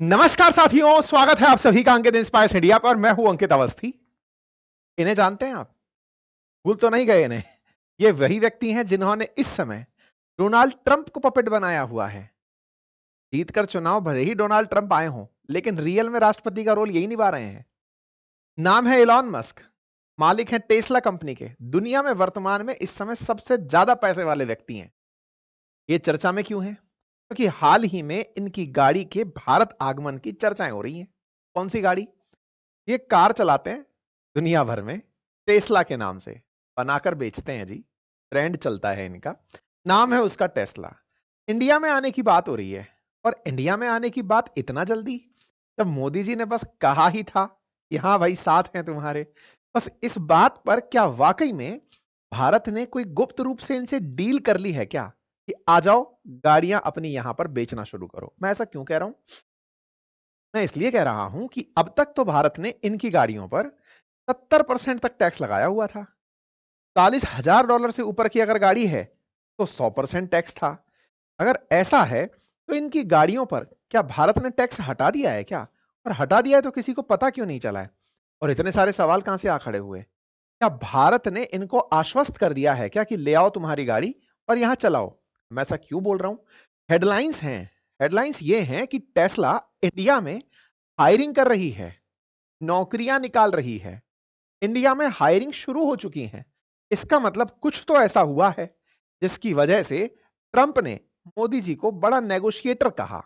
नमस्कार साथियों, स्वागत है आप सभी का अंकित इंस्पायर्स इंडिया पर। मैं हूं अंकित अवस्थी। इन्हें जानते हैं आप? भूल तो नहीं गए इन्हें? ये वही व्यक्ति हैं जिन्होंने इस समय डोनाल्ड ट्रंप को पपेट बनाया हुआ है। जीतकर चुनाव भले ही डोनाल्ड ट्रंप आए हों, लेकिन रियल में राष्ट्रपति का रोल यही निभा रहे हैं। नाम है एलॉन मस्क, मालिक हैं टेस्ला कंपनी के। दुनिया में वर्तमान में इस समय सबसे ज्यादा पैसे वाले व्यक्ति हैं। ये चर्चा में क्यों है? क्योंकि हाल ही में इनकी गाड़ी के भारत आगमन की चर्चाएं हो रही हैं। कौन सी गाड़ी? ये कार चलाते हैं दुनिया भर में, टेस्ला के नाम से बनाकर बेचते हैं जी। ट्रेंड चलता है इनका, नाम है उसका टेस्ला। इंडिया में आने की बात हो रही है, और इंडिया में आने की बात इतना जल्दी, जब मोदी जी ने बस कहा ही था कि हाँ भाई साथ हैं तुम्हारे। बस इस बात पर क्या वाकई में भारत ने कोई गुप्त रूप से इनसे डील कर ली है क्या कि आ जाओ गाड़ियां अपनी यहां पर बेचना शुरू करो? मैं ऐसा क्यों कह रहा हूं? मैं इसलिए कह रहा हूं कि अब तक तो भारत ने इनकी गाड़ियों पर 70% तक टैक्स लगाया हुआ था। $40,000 से ऊपर की अगर गाड़ी है तो 100% टैक्स था। अगर ऐसा है तो इनकी गाड़ियों पर क्या भारत ने टैक्स हटा दिया है क्या? और हटा दिया है तो किसी को पता क्यों नहीं चला है? और इतने सारे सवाल कहां से आ खड़े हुए? क्या भारत ने इनको आश्वस्त कर दिया है क्या कि ले आओ तुम्हारी गाड़ी और यहां चलाओ? मैं ऐसा क्यों बोल रहा हूं? हेडलाइंस हैं, हेडलाइंस ये हैं कि टेस्ला इंडिया में हायरिंग कर रही है, नौकरियां निकाल रही है। इंडिया में हायरिंग शुरू हो चुकी है। इसका मतलब कुछ तो ऐसा हुआ है जिसकी वजह से ट्रंप ने मोदी जी को बड़ा नेगोशिएटर कहा।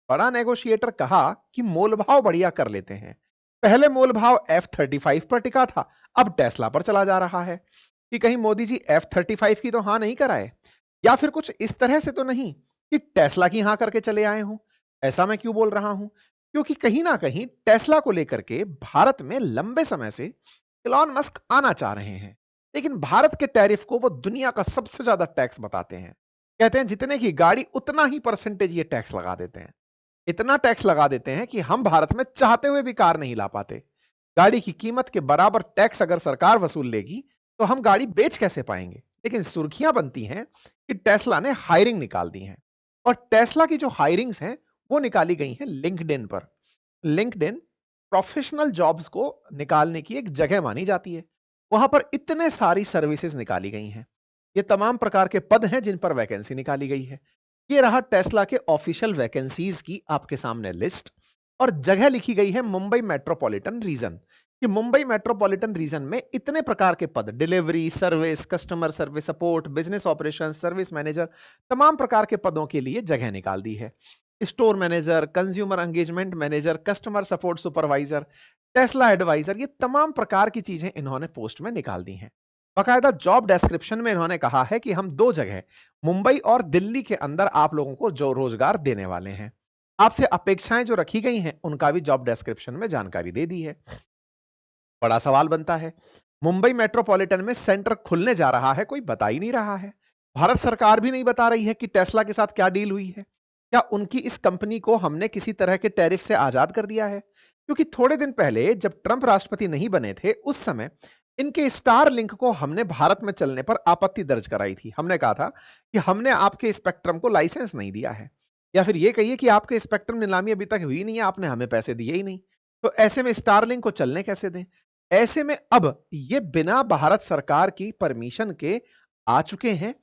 बड़ा नेगोशिएटर कहा कि मोलभाव बढ़िया कर लेते हैं। पहले मोलभाव F-35 पर टिका था, अब टेस्ला पर चला जा रहा है कि कहीं मोदी जी F-35 की तो हां नहीं कराए, या फिर कुछ इस तरह से तो नहीं कि टेस्ला की हां करके चले आए हों। ऐसा मैं क्यों बोल रहा हूं? क्योंकि कहीं ना कहीं टेस्ला को लेकर के भारत में लंबे समय से इलॉन मस्क आना चाह रहे हैं, लेकिन भारत के टैरिफ को वो दुनिया का सबसे ज्यादा टैक्स बताते हैं। कहते हैं जितने की गाड़ी उतना ही परसेंटेज ये टैक्स लगा देते हैं। इतना टैक्स लगा देते हैं कि हम भारत में चाहते हुए भी कार नहीं ला पाते। गाड़ी की कीमत के बराबर टैक्स अगर सरकार वसूल लेगी तो हम गाड़ी बेच कैसे पाएंगे? लेकिन सुर्खियां बनती हैं कि टेस्ला ने हायरिंग निकाल दी है। और टेस्ला की जो हायरिंग्स हैं वो निकाली गई हैं लिंक्डइन पर। लिंक्डइन प्रोफेशनल जॉब्स को निकालने की एक जगह मानी जाती है। वहां पर इतने सारी सर्विसेज निकाली गई हैं। ये तमाम प्रकार के पद हैं जिन पर वैकेंसी निकाली गई है। ये रहा टेस्ला के ऑफिशियल वैकेंसीज की आपके सामने लिस्ट। और जगह लिखी गई है मुंबई मेट्रोपॉलिटन रीजन, कि मुंबई मेट्रोपॉलिटन रीजन में इतने प्रकार के पद, delivery service, customer service support, business operation, service manager, तमाम प्रकार के पदों के लिए जगह निकाल दी है। Store manager, consumer engagement manager, customer support supervisor, Tesla advisor, ये तमाम प्रकार की चीजें इन्होंने पोस्ट में निकाल दी हैं। बाकायदा जॉब डेस्क्रिप्शन में इन्होंने कहा है कि हम दो जगह, मुंबई और दिल्ली के अंदर आप लोगों को जो रोजगार देने वाले हैं। आपसे अपेक्षाएं जो रखी गई हैं उनका भी जॉब डेस्क्रिप्शन में जानकारी दे दी है। बड़ा सवाल बनता है, मुंबई मेट्रोपॉलिटन में सेंटर खुलने जा रहा है, कोई बता ही नहीं रहा है। भारत सरकार भी नहीं बता रही है कि टेस्ला के साथ क्या डील हुई है। क्या उनकी इस कंपनी को हमने किसी तरह के टैरिफ से आजाद कर दिया है? क्योंकि थोड़े दिन पहले जब ट्रंप राष्ट्रपति नहीं बने थे, उस समय इनके स्टार लिंक को हमने भारत में चलने पर आपत्ति दर्ज कराई थी। हमने कहा था कि हमने आपके स्पेक्ट्रम को लाइसेंस नहीं दिया है, या फिर यह कहिए कि आपके स्पेक्ट्रम नीलामी अभी तक हुई नहीं है, आपने हमें पैसे दिए ही नहीं। तो ऐसे में स्टार लिंक को चलने कैसे दें? ऐसे में अब ये बिना भारत सरकार की परमिशन के आ चुके हैं,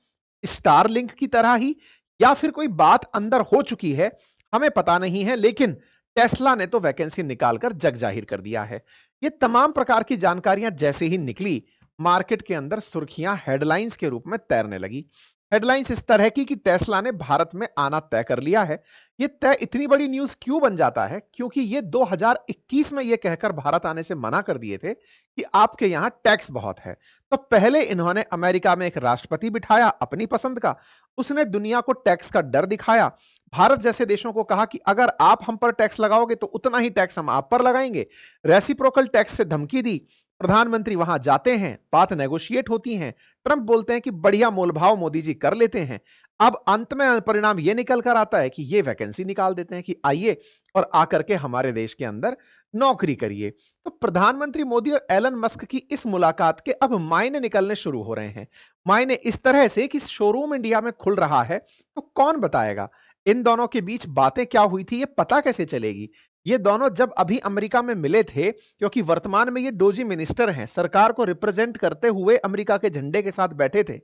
स्टारलिंक की तरह ही, या फिर कोई बात अंदर हो चुकी है, हमें पता नहीं है। लेकिन टेस्ला ने तो वैकेंसी निकालकर जग जाहिर कर दिया है। ये तमाम प्रकार की जानकारियां जैसे ही निकली, मार्केट के अंदर सुर्खियां हेडलाइंस के रूप में तैरने लगी। हेडलाइंस इस तरह की कि टेस्ला ने भारत में आना तय कर लिया है। ये तय इतनी बड़ी न्यूज क्यों बन जाता है? क्योंकि ये 2021 में ये कहकर भारत आने से मना कर दिए थे कि आपके यहां टैक्स बहुत है। तो पहले इन्होंने अमेरिका में एक राष्ट्रपति बिठाया अपनी पसंद का, उसने दुनिया को टैक्स का डर दिखाया। भारत जैसे देशों को कहा कि अगर आप हम पर टैक्स लगाओगे तो उतना ही टैक्स हम आप पर लगाएंगे। रेसिप्रोकल टैक्स से धमकी दी। प्रधानमंत्री वहां जाते हैं, बात नेगोशिएट होती है। ट्रंप बोलते हैं कि बढ़िया मोलभाव मोदी जी कर लेते हैं। अब अंत में परिणाम यह निकल कर आता है कि ये वैकेंसी निकाल देते हैं कि आइए और आकर के हमारे देश के अंदर नौकरी करिए। तो प्रधानमंत्री मोदी और एलन मस्क की इस मुलाकात के अब मायने निकलने शुरू हो रहे हैं। मायने इस तरह से कि शोरूम इंडिया में खुल रहा है, तो कौन बताएगा? इन दोनों के बीच बातें क्या हुई थी, ये पता कैसे चलेगी? ये दोनों जब अभी अमेरिका में मिले थे, क्योंकि वर्तमान में ये डोजी मिनिस्टर हैं, सरकार को रिप्रेजेंट करते हुए अमेरिका के झंडे के साथ बैठे थे।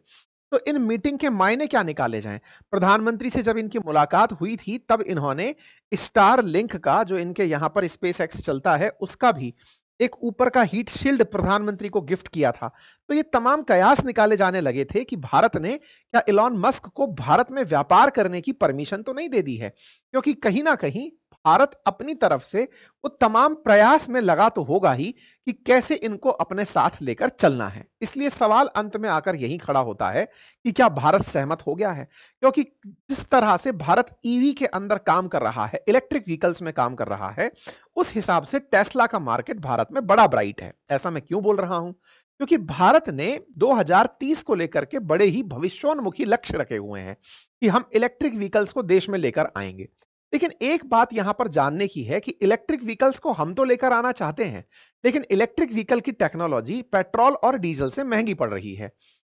तो इन मीटिंग के मायने क्या निकाले जाएं? प्रधानमंत्री से जब इनकी मुलाकात हुई थी, तब इन्होंने स्टार लिंक का, जो इनके यहां पर स्पेस एक्स चलता है, उसका भी एक ऊपर का हीट शील्ड प्रधानमंत्री को गिफ्ट किया था। तो ये तमाम कयास निकाले जाने लगे थे कि भारत ने क्या इलॉन मस्क को भारत में व्यापार करने की परमिशन तो नहीं दे दी है, क्योंकि कहीं ना कहीं भारत अपनी तरफ से वो तमाम प्रयास में लगा तो होगा ही कि कैसे इनको अपने साथ लेकर चलना है। इसलिए सवाल अंत में आकर यही खड़ा होता है कि क्या भारत सहमत हो गया है? क्योंकि जिस तरह से भारत ईवी के अंदर काम कर रहा है, इलेक्ट्रिक व्हीकल्स में काम कर रहा है, उस हिसाब से टेस्ला का मार्केट भारत में बड़ा ब्राइट है। ऐसा मैं क्यों बोल रहा हूं? क्योंकि भारत ने 2030 को लेकर के बड़े ही भविष्योन्मुखी लक्ष्य रखे हुए हैं कि हम इलेक्ट्रिक व्हीकल्स को देश में लेकर आएंगे। लेकिन एक बात यहां पर जानने की है कि इलेक्ट्रिक व्हीकल्स को हम तो लेकर आना चाहते हैं, लेकिन इलेक्ट्रिक व्हीकल की टेक्नोलॉजी पेट्रोल और डीजल से महंगी पड़ रही है।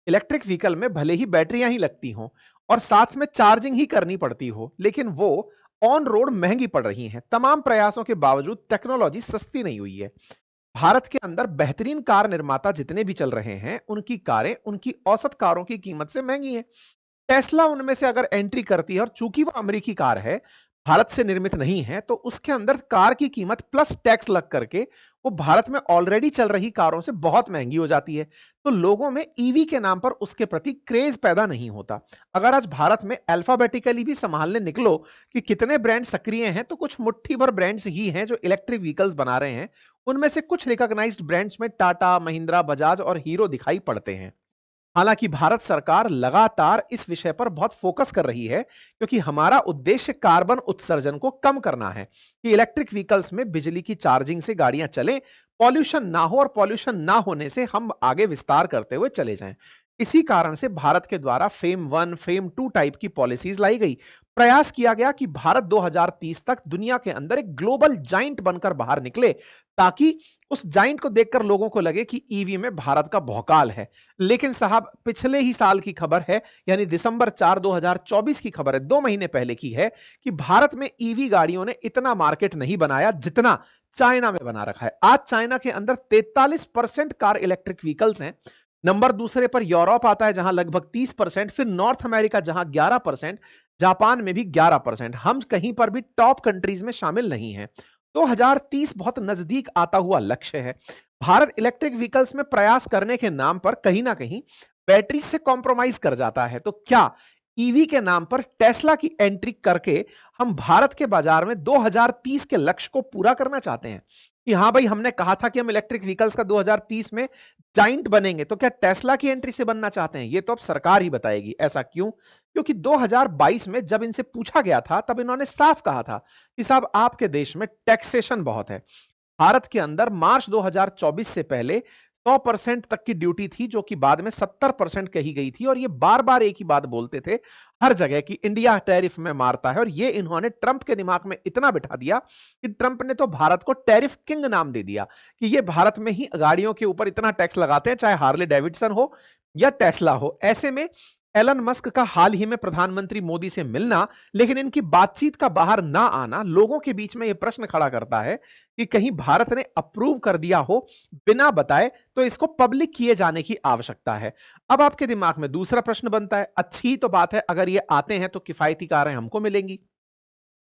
इलेक्ट्रिक व्हीकल में भले ही बैटरियां ही लगती हों और साथ में चार्जिंग ही करनी पड़ती हो, लेकिन वो ऑन रोड महंगी पड़ रही हैं। तमाम प्रयासों के बावजूद टेक्नोलॉजी सस्ती नहीं हुई है। भारत के अंदर बेहतरीन कार निर्माता जितने भी चल रहे हैं, उनकी कारें उनकी औसत कारों की कीमत से महंगी हैं। टेस्ला उनमें से अगर एंट्री करती है, और चूंकि वो अमेरिकी कार है, भारत से निर्मित नहीं है, तो उसके अंदर कार की कीमत प्लस टैक्स लग करके वो भारत में ऑलरेडी चल रही कारों से बहुत महंगी हो जाती है। तो लोगों में ईवी के नाम पर उसके प्रति क्रेज पैदा नहीं होता। अगर आज भारत में अल्फाबेटिकली भी संभालने निकलो कि कितने ब्रांड सक्रिय हैं, तो कुछ मुट्ठी भर ब्रांड्स ही हैं जो इलेक्ट्रिक व्हीकल्स बना रहे हैं। उनमें से कुछ रिकॉग्नाइज्ड ब्रांड्स में टाटा, महिंद्रा, बजाज और हीरो दिखाई पड़ते हैं। हालांकि भारत सरकार लगातार इस विषय पर बहुत फोकस कर रही है, क्योंकि हमारा उद्देश्य कार्बन उत्सर्जन को कम करना है कि इलेक्ट्रिक व्हीकल्स में बिजली की चार्जिंग से गाड़ियां चलें, पॉल्यूशन ना हो, और पॉल्यूशन ना होने से हम आगे विस्तार करते हुए चले जाएं। इसी कारण से भारत के द्वारा फेम 1, फेम 2 टाइप की पॉलिसीज लाई गई। प्रयास किया गया कि भारत 2030 तक दुनिया के अंदर एक ग्लोबल जाइंट बनकर बाहर निकले, ताकि उस जाइंट को देखकर लोगों को लगे कि ईवी में भारत का भौकाल है। लेकिन साहब, पिछले ही साल की खबर है, यानी दिसंबर 4 2024 की खबर है, 2 महीने पहले की है, कि भारत में ईवी गाड़ियों ने इतना मार्केट नहीं बनाया जितना चाइना में बना रखा है। आज चाइना के अंदर 43% कार इलेक्ट्रिक व्हीकल्स हैं। नंबर दूसरे पर यूरोप आता है, जहां लगभग 30%, फिर नॉर्थ अमेरिका जहां 11%, जापान में भी 11%। हम कहीं पर भी टॉप कंट्रीज में शामिल नहीं हैं। 2030 बहुत नजदीक आता हुआ लक्ष्य है। भारत इलेक्ट्रिक व्हीकल्स में प्रयास करने के नाम पर कहीं ना कहीं बैटरी से कॉम्प्रोमाइज कर जाता है। तो क्या ईवी के नाम पर टेस्ला की एंट्री करके हम भारत के बाजार में 2030 के लक्ष्य को पूरा करना चाहते हैं कि हाँ भाई, हमने कहा था कि हम इलेक्ट्रिक व्हीकल्स का 2030 में जाइंट बनेंगे, तो क्या टेस्ला की एंट्री से बनना चाहते हैं? ये तो अब सरकार ही बताएगी। ऐसा क्यों? क्योंकि 2022 में जब इनसे पूछा गया था, तब इन्होंने साफ कहा था कि साहब, आपके देश में टैक्सेशन बहुत है। भारत के अंदर मार्च 2024 से पहले 100% तक की ड्यूटी थी, जो कि बाद में 70% कही गई थी। और ये बार बार एक ही बात बोलते थे हर जगह कि इंडिया टैरिफ में मारता है। और ये इन्होंने ट्रंप के दिमाग में इतना बिठा दिया कि ट्रंप ने तो भारत को टैरिफ किंग नाम दे दिया कि ये भारत में ही गाड़ियों के ऊपर इतना टैक्स लगाते हैं, चाहे हार्ले डेविडसन हो या टेस्ला हो। ऐसे में एलन मस्क का हाल ही में प्रधानमंत्री मोदी से मिलना, लेकिन इनकी बातचीत का बाहर ना आना, लोगों के बीच में यह प्रश्न खड़ा करता है कि कहीं भारत ने अप्रूव कर दिया हो बिना बताए, तो इसको पब्लिक किए जाने की आवश्यकता है। अब आपके दिमाग में दूसरा प्रश्न बनता है, अच्छी तो बात है, अगर ये आते हैं तो किफायती कारें हमको मिलेंगी।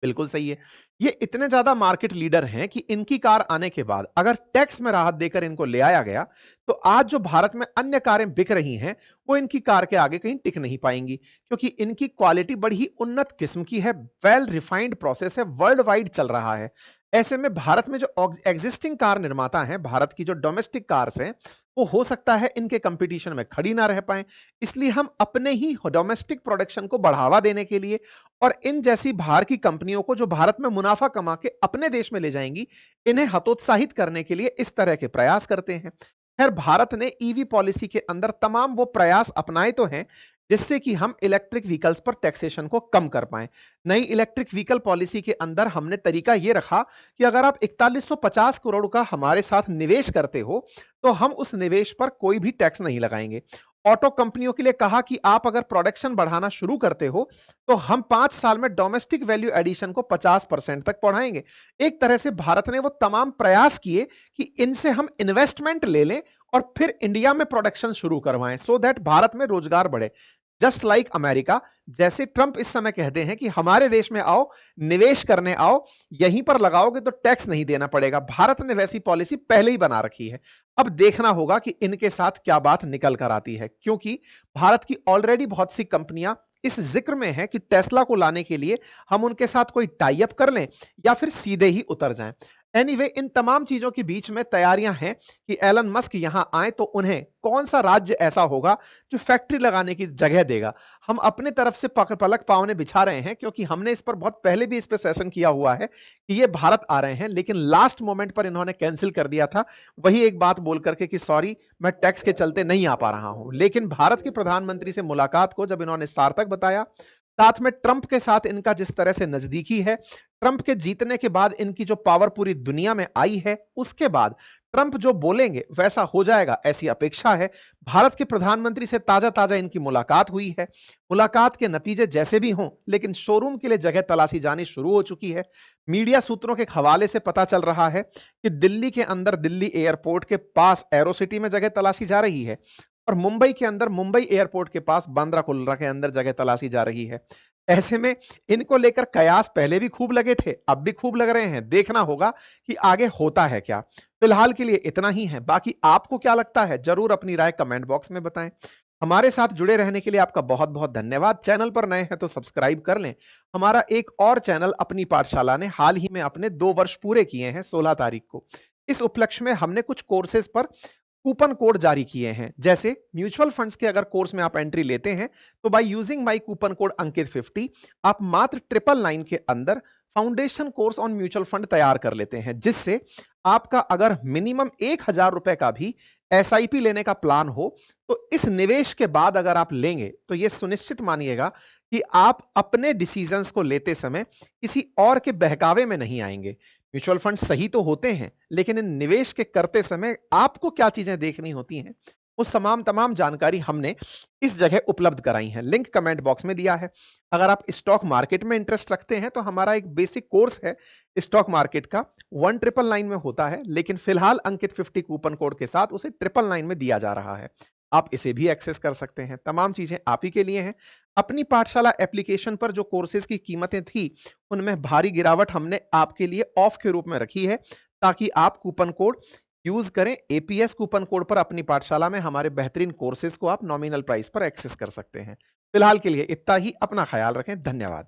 बिल्कुल सही है। ये इतने ज्यादा मार्केट लीडर हैं कि इनकी कार आने के बाद अगर टैक्स में राहत देकर इनको ले आया गया, तो आज जो भारत में अन्य कारें बिक रही हैं, वो इनकी कार के आगे कहीं टिक नहीं पाएंगी, क्योंकि इनकी क्वालिटी बड़ी ही उन्नत किस्म की है, वेल रिफाइंड प्रोसेस है, वर्ल्ड वाइड चल रहा है। ऐसे में भारत में जो एग्जिस्टिंग कार निर्माता हैं, भारत की जो डोमेस्टिक कार्स हैं, वो हो सकता है इनके कंपटीशन में खड़ी ना रह पाए। इसलिए हम अपने ही डोमेस्टिक प्रोडक्शन को बढ़ावा देने के लिए और इन जैसी बाहर की कंपनियों को जो भारत में मुनाफा कमा के अपने देश में ले जाएंगी, इन्हें हतोत्साहित करने के लिए इस तरह के प्रयास करते हैं। खैर, भारत ने ईवी पॉलिसी के अंदर तमाम वो प्रयास अपनाए तो हैं जिससे कि हम इलेक्ट्रिक व्हीकल्स पर टैक्सेशन को कम कर पाएं। नई इलेक्ट्रिक व्हीकल पॉलिसी के अंदर हमने तरीका यह रखा कि अगर आप 4150 करोड़ का हमारे साथ निवेश करते हो, तो हम उस निवेश पर कोई भी टैक्स नहीं लगाएंगे। ऑटो कंपनियों के लिए कहा कि आप अगर प्रोडक्शन बढ़ाना शुरू करते हो तो हम 5 साल में डोमेस्टिक वैल्यू एडिशन को 50% तक बढ़ाएंगे। एक तरह से भारत ने वो तमाम प्रयास किए कि इनसे हम इन्वेस्टमेंट ले लें और फिर इंडिया में प्रोडक्शन शुरू करवाएं, सो दैट भारत में रोजगार बढ़े। जस्ट लाइक अमेरिका, जैसे ट्रंप इस समय कहते हैं कि हमारे देश में आओ, निवेश करने आओ, यहीं पर लगाओगे तो टैक्स नहीं देना पड़ेगा। भारत ने वैसी पॉलिसी पहले ही बना रखी है। अब देखना होगा कि इनके साथ क्या बात निकल कर आती है, क्योंकि भारत की ऑलरेडी बहुत सी कंपनियां इस जिक्र में है कि टेस्ला को लाने के लिए हम उनके साथ कोई टाई अप कर लें या फिर सीधे ही उतर जाएं। एनीवे, इन तमाम चीजों के बीच में तैयारियां हैं कि एलन मस्क यहां आए तो उन्हें कौन सा राज्य ऐसा होगा जो फैक्ट्री लगाने की जगह देगा। हम अपने तरफ से पलक पावने बिछा रहे हैं, क्योंकि हमने इस पर बहुत पहले भी इस पर सेशन किया हुआ है कि ये भारत आ रहे हैं, लेकिन लास्ट मोमेंट पर इन्होंने कैंसिल कर दिया था, वही एक बात बोल करके कि सॉरी मैं टैक्स के चलते नहीं आ पा रहा हूं। लेकिन भारत के प्रधानमंत्री से मुलाकात को जब इन्होंने सार्थक बताया, साथ में ट्रंप के साथ इनका जिस तरह से नजदीकी है, ट्रंप के जीतने के बाद इनकी जो पावर पूरी दुनिया में आई है, उसके बाद ट्रंप जो बोलेंगे वैसा हो जाएगा ऐसी अपेक्षा है। भारत के प्रधानमंत्री से ताजा ताजा इनकी मुलाकात हुई है। मुलाकात के नतीजे जैसे भी हों, लेकिन शोरूम के लिए जगह तलाशी जानी शुरू हो चुकी है। मीडिया सूत्रों के हवाले से पता चल रहा है कि दिल्ली के अंदर दिल्ली एयरपोर्ट के पास एरो सिटी में जगह तलाशी जा रही है और मुंबई के अंदर मुंबई एयरपोर्ट के पास बांद्रा कुर्ला के अंदर जगह तलाशी जा रही है। ऐसे में इनको लेकर कयास पहले भी खूब लगे थे, अब भी खूब लग रहे हैं। देखना होगा कि आगे होता है क्या। फिलहाल के लिए इतना ही है, बाकी आपको क्या लगता है जरूर अपनी राय कमेंट बॉक्स में बताएं। हमारे साथ जुड़े रहने के लिए आपका बहुत बहुत धन्यवाद। चैनल पर नए हैं तो सब्सक्राइब कर लें। हमारा एक और चैनल अपनी पाठशाला ने हाल ही में अपने 2 वर्ष पूरे किए हैं 16 तारीख को। इस उपलक्ष्य में हमने कुछ कोर्सेज पर कूपन कोड जारी किए हैं। जैसे म्यूचुअल फंड्स के अगर कोर्स में आप एंट्री लेते हैं तो by using my coupon code Ankit 50 आप मात्र 999 के अंदर foundation course on mutual fund तैयार कर लेते हैं, जिससे आपका अगर मिनिमम 1000 रुपए का भी एसआईपी लेने का प्लान हो तो इस निवेश के बाद अगर आप लेंगे तो यह सुनिश्चित मानिएगा कि आप अपने डिसीजंस को लेते समय किसी और के बहकावे में नहीं आएंगे। म्यूचुअल फंड सही तो होते हैं, लेकिन इन निवेश के करते समय आपको क्या चीजें देखनी होती हैं, वो तमाम जानकारी हमने इस जगह उपलब्ध कराई है। लिंक कमेंट बॉक्स में दिया है। अगर आप स्टॉक मार्केट में इंटरेस्ट रखते हैं तो हमारा एक बेसिक कोर्स है स्टॉक मार्केट का, 1999 में होता है, लेकिन फिलहाल अंकित 50 कूपन कोड के साथ उसे 999 में दिया जा रहा है। आप इसे भी एक्सेस कर सकते हैं। तमाम चीजें आप ही के लिए हैं। अपनी पाठशाला एप्लीकेशन पर जो कोर्सेज की कीमतें थी उनमें भारी गिरावट हमने आपके लिए ऑफ के रूप में रखी है, ताकि आप कूपन कोड यूज करें। एपीएस कूपन कोड पर अपनी पाठशाला में हमारे बेहतरीन कोर्सेज को आप नॉमिनल प्राइस पर एक्सेस कर सकते हैं। फिलहाल के लिए इतना ही। अपना ख्याल रखें। धन्यवाद।